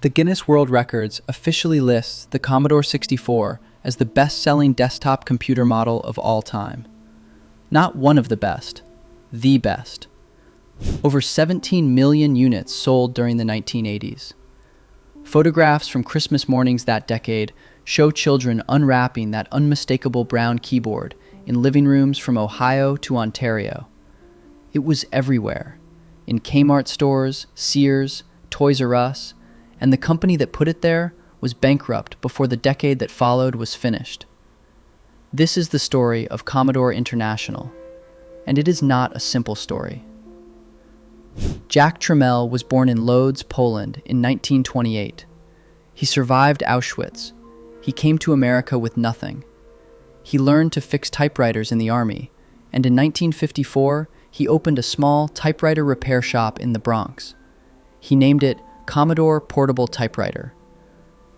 The Guinness World Records officially lists the Commodore 64 as the best-selling desktop computer model of all time. Not one of the best, the best. Over 17 million units sold during the 1980s. Photographs from Christmas mornings that decade show children unwrapping that unmistakable brown keyboard in living rooms from Ohio to Ontario. It was everywhere, in Kmart stores, Sears, Toys R Us, and the company that put it there was bankrupt before the decade that followed was finished. This is the story of Commodore International, and it is not a simple story. Jack Tramiel was born in Lodz, Poland in 1928. He survived Auschwitz. He came to America with nothing. He learned to fix typewriters in the army, and in 1954, he opened a small typewriter repair shop in the Bronx. He named it Commodore Portable Typewriter.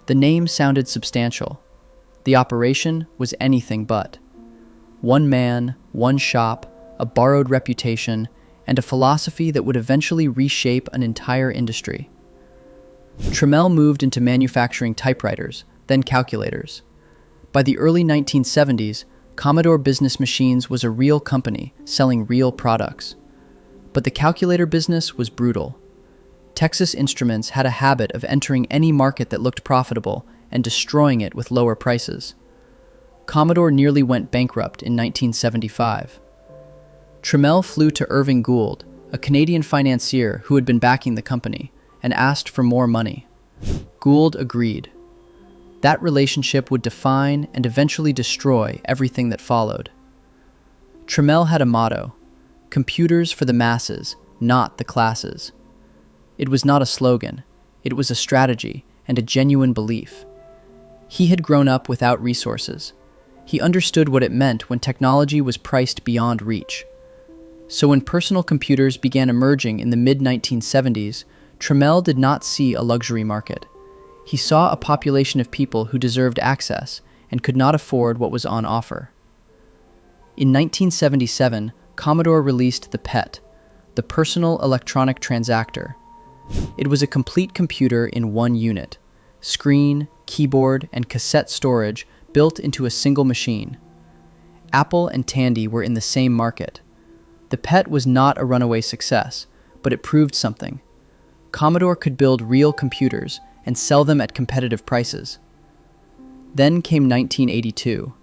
The name sounded substantial. The operation was anything but. One man, one shop, a borrowed reputation, and a philosophy that would eventually reshape an entire industry. Tramiel moved into manufacturing typewriters, then calculators. By the early 1970s, Commodore Business Machines was a real company selling real products. But the calculator business was brutal. Texas Instruments had a habit of entering any market that looked profitable and destroying it with lower prices. Commodore nearly went bankrupt in 1975. Tramiel flew to Irving Gould, a Canadian financier who had been backing the company, and asked for more money. Gould agreed. That relationship would define and eventually destroy everything that followed. Tramiel had a motto: computers for the masses, not the classes. It was not a slogan, it was a strategy and a genuine belief. He had grown up without resources. He understood what it meant when technology was priced beyond reach. So when personal computers began emerging in the mid-1970s, Tramiel did not see a luxury market. He saw a population of people who deserved access and could not afford what was on offer. In 1977, Commodore released the PET, the Personal Electronic Transactor. It was a complete computer in one unit: screen, keyboard, and cassette storage built into a single machine. Apple and Tandy were in the same market. The PET was not a runaway success, but it proved something. Commodore could build real computers and sell them at competitive prices. Then came 1982,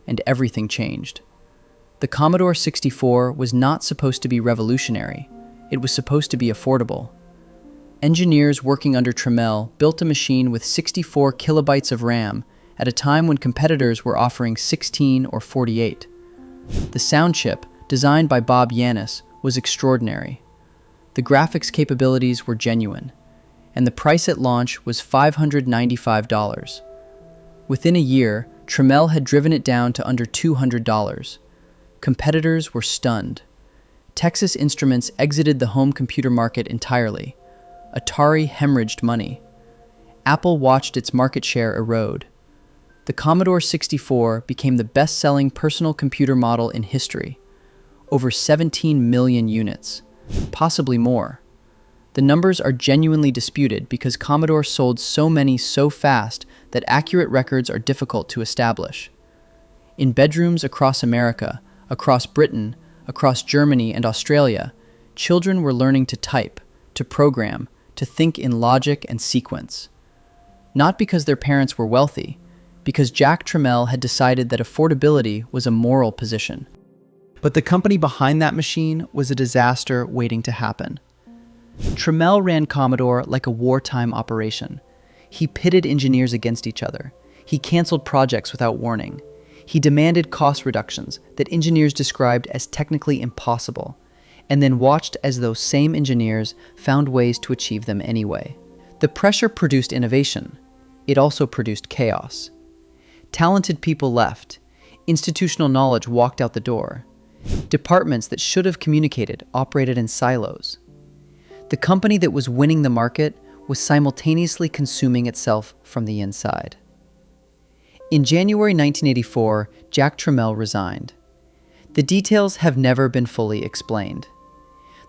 and everything changed. The Commodore 64 was not supposed to be revolutionary. It was supposed to be affordable. Engineers working under Tramiel built a machine with 64 kilobytes of RAM at a time when competitors were offering 16 or 48. The sound chip, designed by Bob Yanis, was extraordinary. The graphics capabilities were genuine, and the price at launch was $595. Within a year, Tramiel had driven it down to under $200. Competitors were stunned. Texas Instruments exited the home computer market entirely. Atari hemorrhaged money. Apple watched its market share erode. The Commodore 64 became the best-selling personal computer model in history. Over 17 million units, possibly more. The numbers are genuinely disputed because Commodore sold so many so fast that accurate records are difficult to establish. In bedrooms across America, across Britain, across Germany and Australia, children were learning to type, to program, to think in logic and sequence. Not because their parents were wealthy, because Jack Tramiel had decided that affordability was a moral position. But the company behind that machine was a disaster waiting to happen. Tramiel ran Commodore like a wartime operation. He pitted engineers against each other. He canceled projects without warning. He demanded cost reductions that engineers described as technically impossible, and then watched as those same engineers found ways to achieve them anyway. The pressure produced innovation. It also produced chaos. Talented people left. Institutional knowledge walked out the door. Departments that should have communicated operated in silos. The company that was winning the market was simultaneously consuming itself from the inside. In January 1984, Jack Tramiel resigned. The details have never been fully explained.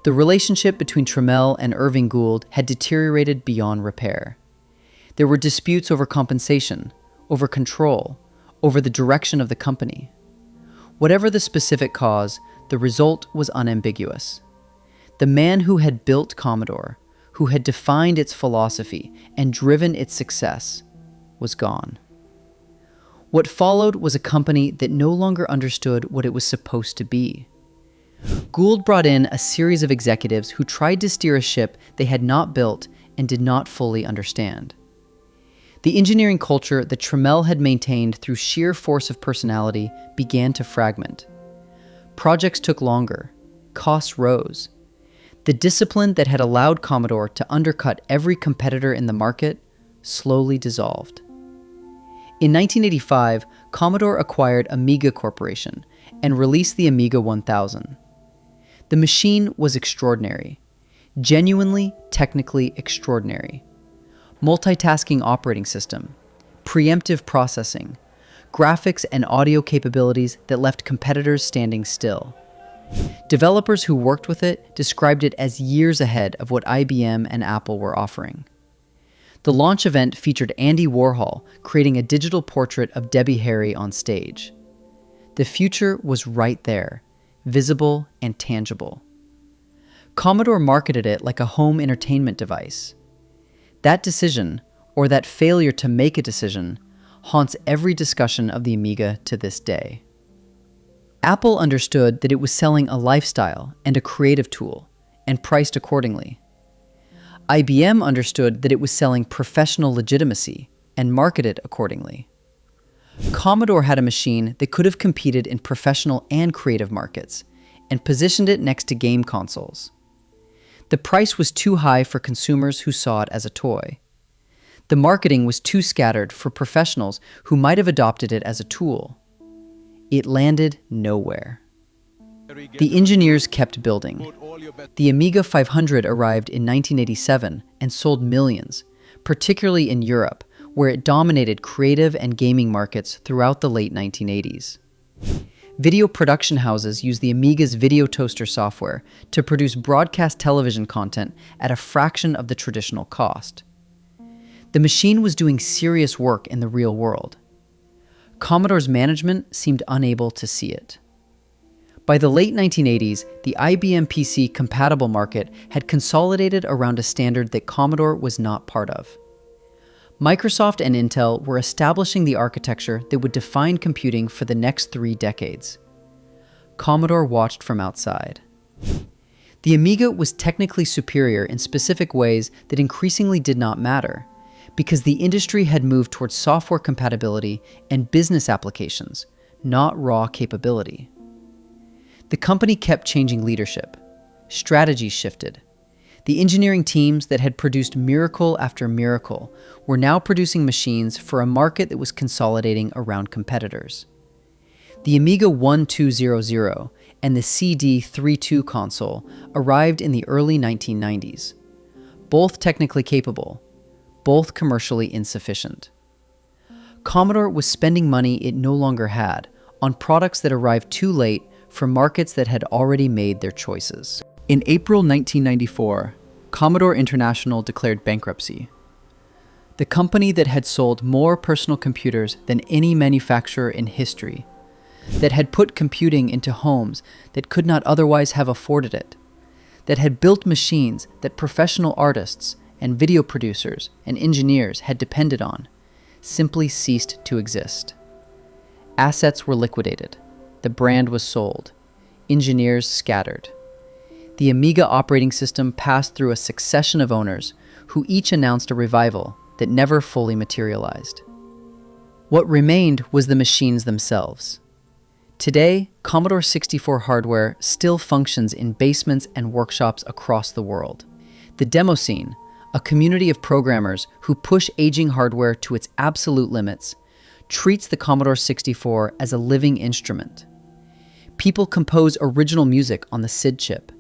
The relationship between Tramiel and Irving Gould had deteriorated beyond repair. There were disputes over compensation, over control, over the direction of the company. Whatever the specific cause, the result was unambiguous. The man who had built Commodore, who had defined its philosophy and driven its success, was gone. What followed was a company that no longer understood what it was supposed to be. Gould brought in a series of executives who tried to steer a ship they had not built and did not fully understand. The engineering culture that Trammell had maintained through sheer force of personality began to fragment. Projects took longer, costs rose. The discipline that had allowed Commodore to undercut every competitor in the market slowly dissolved. In 1985, Commodore acquired Amiga Corporation and released the Amiga 1000. The machine was extraordinary, genuinely technically extraordinary. Multitasking operating system, preemptive processing, graphics and audio capabilities that left competitors standing still. Developers who worked with it described it as years ahead of what IBM and Apple were offering. The launch event featured Andy Warhol creating a digital portrait of Debbie Harry on stage. The future was right there, visible and tangible. Commodore marketed it like a home entertainment device. That decision, or that failure to make a decision, haunts every discussion of the Amiga to this day. Apple understood that it was selling a lifestyle and a creative tool, and priced accordingly. IBM understood that it was selling professional legitimacy, and marketed accordingly. Commodore had a machine that could have competed in professional and creative markets, and positioned it next to game consoles. The price was too high for consumers who saw it as a toy. The marketing was too scattered for professionals who might have adopted it as a tool. It landed nowhere. The engineers kept building. The Amiga 500 arrived in 1987 and sold millions, particularly in Europe, where it dominated creative and gaming markets throughout the late 1980s. Video production houses used the Amiga's video toaster software to produce broadcast television content at a fraction of the traditional cost. The machine was doing serious work in the real world. Commodore's management seemed unable to see it. By the late 1980s, the IBM PC compatible market had consolidated around a standard that Commodore was not part of. Microsoft and Intel were establishing the architecture that would define computing for the next 3 decades. Commodore watched from outside. The Amiga was technically superior in specific ways that increasingly did not matter, because the industry had moved towards software compatibility and business applications, not raw capability. The company kept changing leadership. Strategies shifted. The engineering teams that had produced miracle after miracle were now producing machines for a market that was consolidating around competitors. The Amiga 1200 and the CD32 console arrived in the early 1990s. Both technically capable, both commercially insufficient. Commodore was spending money it no longer had on products that arrived too late for markets that had already made their choices. In April 1994, Commodore International declared bankruptcy. The company that had sold more personal computers than any manufacturer in history, that had put computing into homes that could not otherwise have afforded it, that had built machines that professional artists and video producers and engineers had depended on, simply ceased to exist. Assets were liquidated. The brand was sold. Engineers scattered. The Amiga operating system passed through a succession of owners who each announced a revival that never fully materialized. What remained was the machines themselves. Today, Commodore 64 hardware still functions in basements and workshops across the world. The demo scene, a community of programmers who push aging hardware to its absolute limits, treats the Commodore 64 as a living instrument. People compose original music on the SID chip.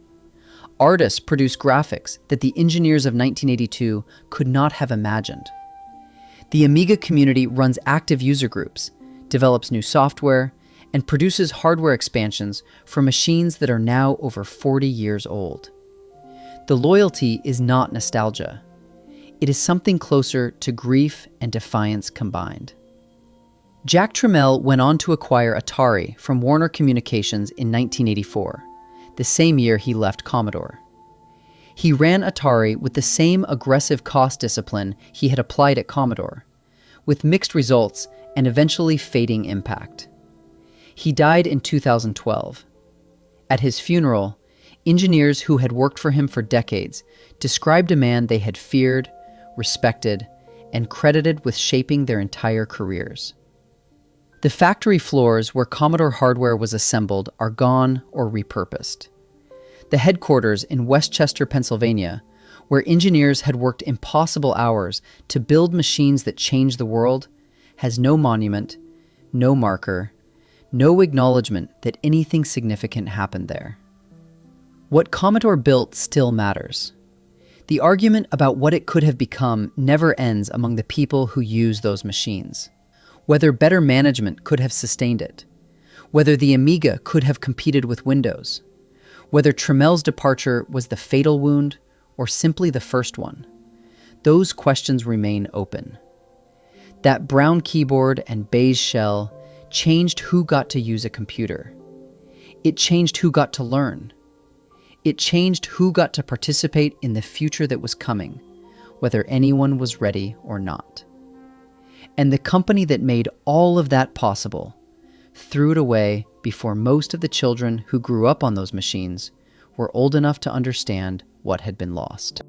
Artists produce graphics that the engineers of 1982 could not have imagined. The Amiga community runs active user groups, develops new software, and produces hardware expansions for machines that are now over 40 years old. The loyalty is not nostalgia. It is something closer to grief and defiance combined. Jack Tramiel went on to acquire Atari from Warner Communications in 1984, the same year he left Commodore. He ran Atari with the same aggressive cost discipline he had applied at Commodore, with mixed results and eventually fading impact. He died in 2012. At his funeral, engineers who had worked for him for decades described a man they had feared, respected, and credited with shaping their entire careers. The factory floors where Commodore hardware was assembled are gone or repurposed. The headquarters in Westchester, Pennsylvania, where engineers had worked impossible hours to build machines that changed the world, has no monument, no marker, no acknowledgement that anything significant happened there. What Commodore built still matters. The argument about what it could have become never ends among the people who use those machines. Whether better management could have sustained it, whether the Amiga could have competed with Windows, whether Tramiel's departure was the fatal wound or simply the first one, those questions remain open. That brown keyboard and beige shell changed who got to use a computer. It changed who got to learn. It changed who got to participate in the future that was coming, whether anyone was ready or not. And the company that made all of that possible threw it away before most of the children who grew up on those machines were old enough to understand what had been lost.